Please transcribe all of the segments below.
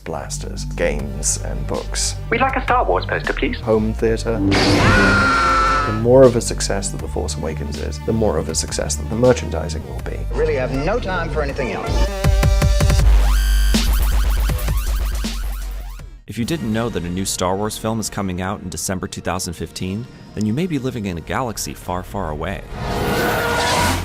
blasters, games, and books. We'd like a Star Wars poster, please. Home theater. The more of a success that The Force Awakens is, the more of a success that the merchandising will be. I really have no time for anything else. If you didn't know that a new Star Wars film is coming out in December 2015, then you may be living in a galaxy far, far away.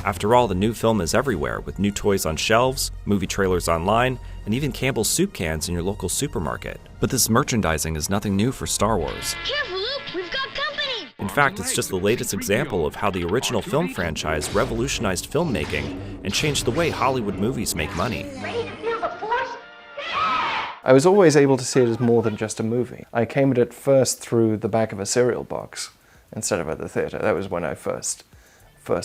After all, the new film is everywhere, with new toys on shelves, movie trailers online, and even Campbell's soup cans in your local supermarket. But this merchandising is nothing new for Star Wars. Careful, Luke! We've got company! In fact, it's just the latest example of how the original film franchise revolutionized filmmaking and changed the way Hollywood movies make money. Ready to feel the Force? I was always able to see it as more than just a movie. I came at it first through the back of a cereal box instead of at the theater. That was when I first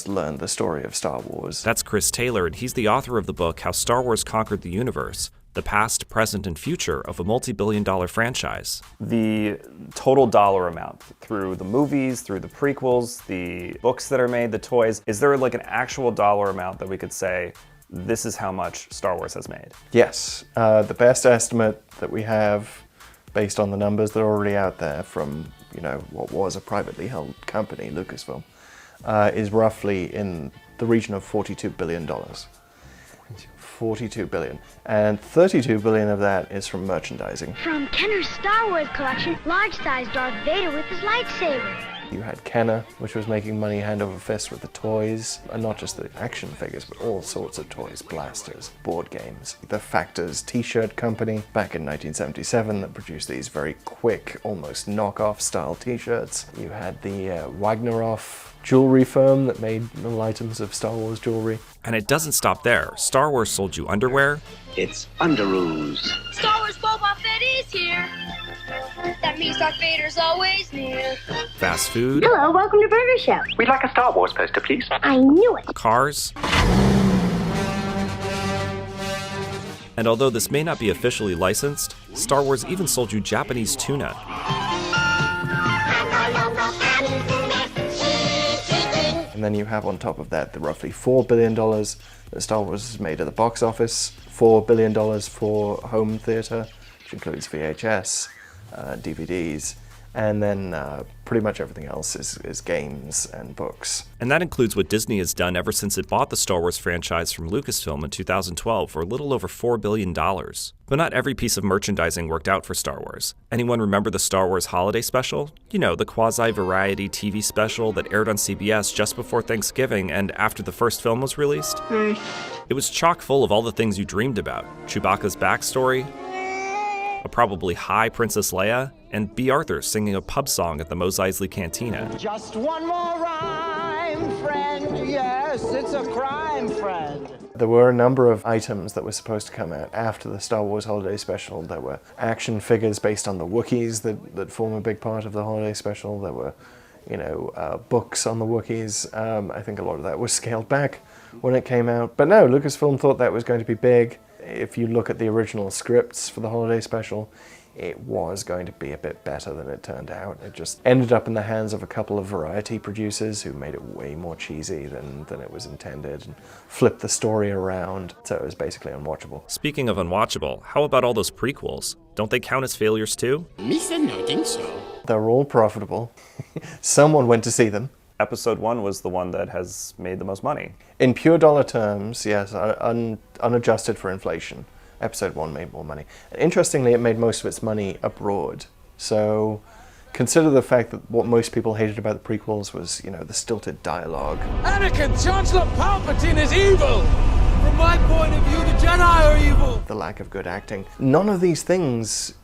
learned the story of Star Wars. That's Chris Taylor, and he's the author of the book How Star Wars Conquered the Universe, the past, present, and future of a multi-billion-dollar franchise. The total dollar amount through the movies, through the prequels, the books that are made, the toys, is there like an actual dollar amount that we could say, this is how much Star Wars has made? Yes. The best estimate that we have, based on the numbers that are already out there from, what was a privately held company, Lucasfilm, is roughly in the region of $42 billion. 42 billion. And 32 billion of that is from merchandising. From Kenner's Star Wars collection, large-size Darth Vader with his lightsaber. You had Kenner, which was making money hand over fist with the toys, and not just the action figures, but all sorts of toys, blasters, board games. The Factors t-shirt company, back in 1977, that produced these very quick, almost knockoff style t-shirts. You had the Weingeroff jewelry firm that made little items of Star Wars jewelry. And it doesn't stop there. Star Wars sold you underwear. It's underoos. Star Wars Boba Fett is here. That means Darth Vader's always near. Fast food. Hello, welcome to Burger Show. We'd like a Star Wars poster, please. I knew it. Cars. And although this may not be officially licensed, Star Wars even sold you Japanese tuna. And then you have on top of that the roughly $4 billion that Star Wars has made at the box office, $4 billion for home theater, which includes VHS, DVDs, and then pretty much everything else is games and books. And that includes what Disney has done ever since it bought the Star Wars franchise from Lucasfilm in 2012 for a little over $4 billion. But not every piece of merchandising worked out for Star Wars. Anyone remember the Star Wars Holiday Special? You know, the quasi-variety TV special that aired on CBS just before Thanksgiving and after the first film was released? It was chock full of all the things you dreamed about. Chewbacca's backstory, a probably high Princess Leia, and B. Arthur singing a pub song at the Mos Eisley Cantina. Just one more rhyme, friend. Yes, it's a crime, friend. There were a number of items that were supposed to come out after the Star Wars Holiday Special. There were action figures based on the Wookiees that form a big part of the Holiday Special. There were, books on the Wookiees. I think a lot of that was scaled back when it came out. But no, Lucasfilm thought that was going to be big. If you look at the original scripts for the Holiday Special, it was going to be a bit better than it turned out. It just ended up in the hands of a couple of variety producers who made it way more cheesy than it was intended and flipped the story around, so it was basically unwatchable. Speaking of unwatchable, how about all those prequels? Don't they count as failures too? Misa no think so. They're all profitable. Someone went to see them. Episode 1 was the one that has made the most money. In pure dollar terms, yes, unadjusted for inflation, Episode 1 made more money. Interestingly, it made most of its money abroad. So consider the fact that what most people hated about the prequels was, the stilted dialogue. Anakin, Chancellor Palpatine is evil! From my point of view, the Jedi are evil! The lack of good acting. None of these things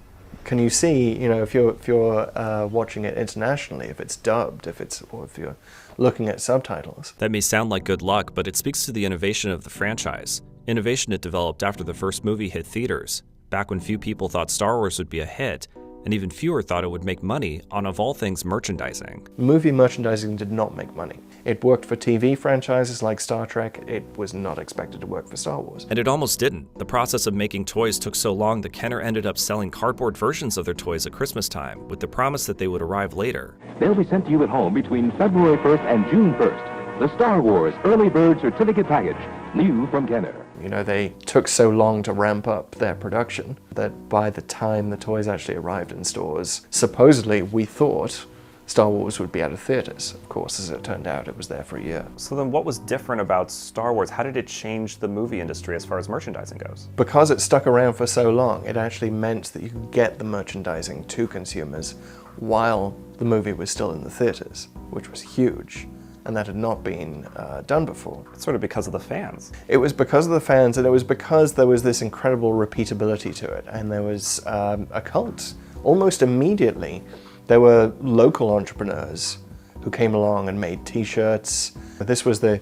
can you see, if you're watching it internationally, if it's dubbed, or if you're looking at subtitles. That may sound like good luck, but it speaks to the innovation of the franchise. Innovation it developed after the first movie hit theaters, back when few people thought Star Wars would be a hit, and even fewer thought it would make money on, of all things, merchandising. Movie merchandising did not make money. It worked for TV franchises like Star Trek. It was not expected to work for Star Wars. And it almost didn't. The process of making toys took so long that Kenner ended up selling cardboard versions of their toys at Christmas time, with the promise that they would arrive later. They'll be sent to you at home between February 1st and June 1st. The Star Wars Early Bird Certificate Package. New from Kenner. You know, they took so long to ramp up their production that by the time the toys actually arrived in stores, supposedly we thought Star Wars would be out of theaters. Of course, as it turned out, it was there for a year. So then what was different about Star Wars? How did it change the movie industry as far as merchandising goes? Because it stuck around for so long, it actually meant that you could get the merchandising to consumers while the movie was still in the theaters, which was huge. And that had not been done before. It's sort of because of the fans. It was because of the fans, and it was because there was this incredible repeatability to it, and there was a cult. Almost immediately, there were local entrepreneurs who came along and made T-shirts. This was the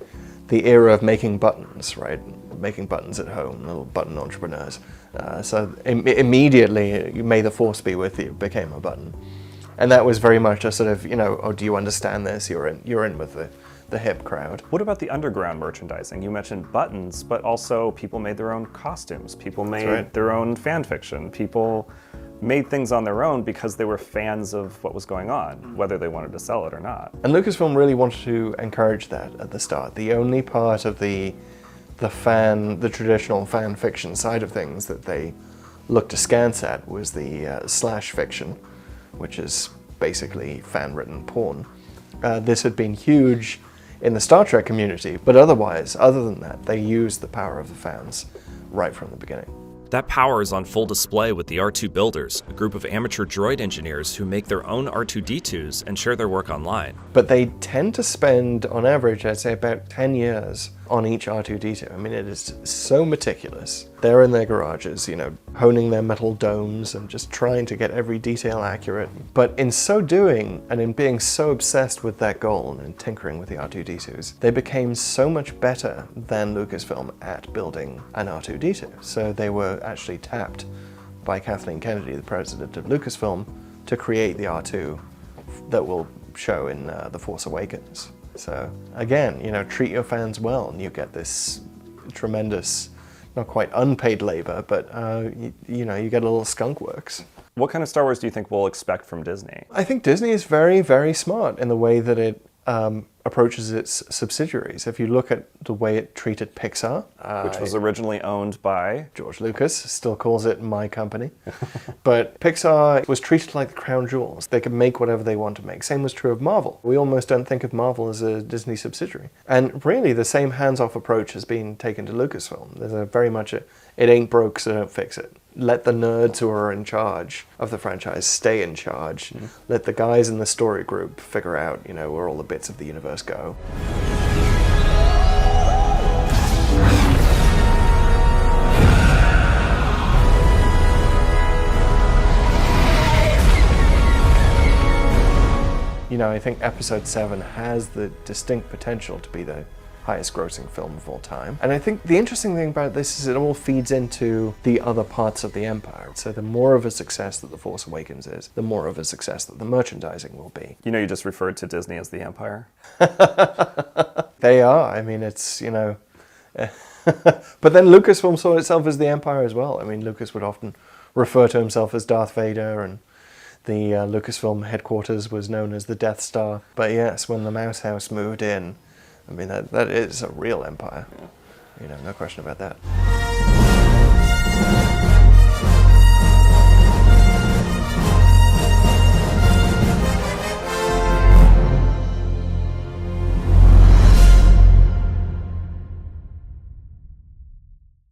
era of making buttons, right? Making buttons at home, little button entrepreneurs. So immediately, May the Force be with you became a button. And that was very much a sort of, you know, oh, do you understand this? You're in with the hip crowd. What about the underground merchandising? You mentioned buttons, but also people made their own costumes. People made their own fan fiction. People made things on their own because they were fans of what was going on, whether they wanted to sell it or not. And Lucasfilm really wanted to encourage that at the start. The only part of the traditional fan fiction side of things that they looked askance at was the slash fiction, which is basically fan-written porn. This had been huge in the Star Trek community, but otherwise, other than that, they used the power of the fans right from the beginning. That power is on full display with the R2 Builders, a group of amateur droid engineers who make their own R2-D2s and share their work online. But they tend to spend, on average, I'd say about 10 years on each R2-D2. I mean, it is so meticulous. They're in their garages, you know, honing their metal domes and just trying to get every detail accurate. But in so doing, and in being so obsessed with that goal and tinkering with the R2-D2s, they became so much better than Lucasfilm at building an R2-D2. So they were actually tapped by Kathleen Kennedy, the president of Lucasfilm, to create the R2 that will show in The Force Awakens. So again, you know, treat your fans well and you get this tremendous, not quite unpaid labor, but you know, you get a little skunk works. What kind of Star Wars do you think we'll expect from Disney? I think Disney is very, very smart in the way that it approaches its subsidiaries. If you look at the way it treated Pixar, which was originally owned by George Lucas, still calls it my company. But Pixar was treated like the crown jewels. They could make whatever they want to make. Same was true of Marvel. We almost don't think of Marvel as a Disney subsidiary. And really the same hands-off approach has been taken to Lucasfilm. There's a very much it ain't broke, so don't fix it. Let the nerds who are in charge of the franchise stay in charge. Let the guys in the story group figure out, you know, where all the bits of the universe go. You know, I think Episode 7 has the distinct potential to be the highest grossing film of all time. And I think the interesting thing about this is it all feeds into the other parts of the empire. So the more of a success that The Force Awakens is, the more of a success that the merchandising will be. You know, you just referred to Disney as the empire. They are. I mean, it's, you know... But then Lucasfilm saw itself as the empire as well. I mean, Lucas would often refer to himself as Darth Vader, and the Lucasfilm headquarters was known as the Death Star. But yes, when the Mouse House moved in, I mean, that is a real empire. You know, no question about that.